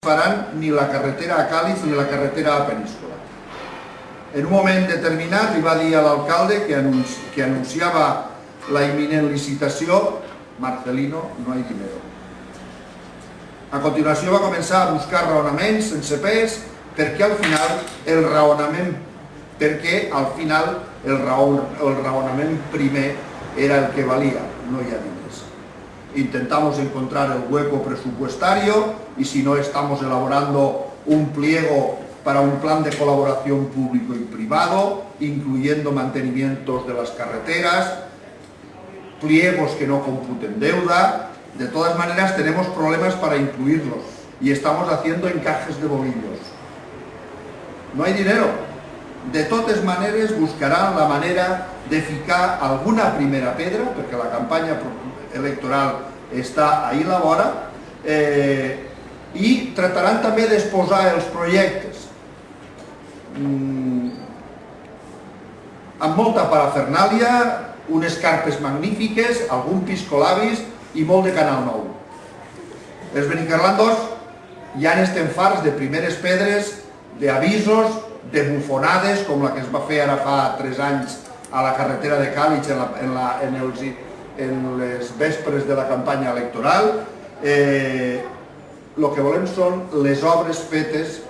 faran ni la carretera a Càlig ni la carretera a Peníscola. En un moment determinat li va dir a l'alcalde que anunciava la imminent licitació: Marcelino, no hay dinero. A continuació va començar a buscar raonaments sense pes perquè al final el raonament primer era el que valia, no hi ha diners. Intentamos encontrar el hueco presupuestario y si no estamos elaborando un pliego para un plan de colaboración público y privado, incluyendo mantenimientos de las carreteras, pliegos que no computen deuda. De todas maneras tenemos problemas para incluirlos y estamos haciendo encajes de bolillos. No hay dinero. De totes maneres buscaran la manera de ficar alguna primera pedra, perquè la campanya electoral està ahí la vora, i trataran també d'exposar els projectes amb molta parafernàlia, unes carpes magnífiques, algun piscolabis i molt de Canal 9. Els benicarlandos ja n'estem farts de primeres pedres, d'avisos, de bufonades, com la que es va fer ara fa 3 anys a la carretera de Càlig en les vespres de la campanya electoral. El que volem són les obres fetes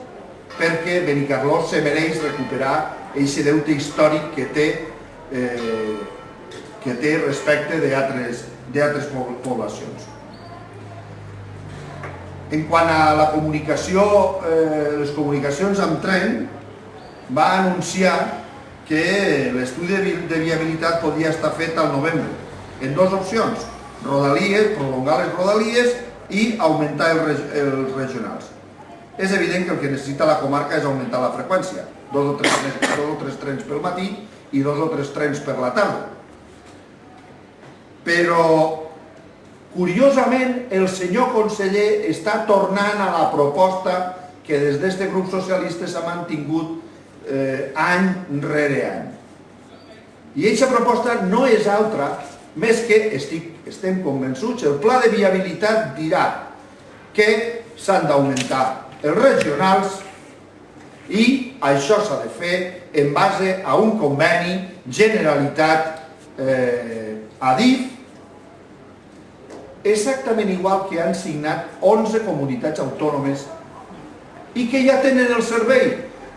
perquè Benicarló se mereix recuperar aquest deute històric que té respecte d'altres poblacions. En quant a la comunicació, les comunicacions amb tren, va anunciar que l'estudi de viabilitat podia estar fet al novembre, en 2 opcions: rodalies, prolongar les rodalies i augmentar els regionals. És evident que el que necessita la comarca és augmentar la freqüència, 2 o 3 trens pel matí i 2 o 3 trens per la tarda. Però, curiosament, el senyor conseller està tornant a la proposta que des d'aquest grup socialista s'ha mantingut any rere any. I aquesta proposta no és altra, més que, estem convençuts, el pla de viabilitat dirà que s'han d'augmentar els regionals i això s'ha de fer en base a un conveni Generalitat-Adif, exactament igual que han signat 11 comunitats autònomes i que ja tenen el servei.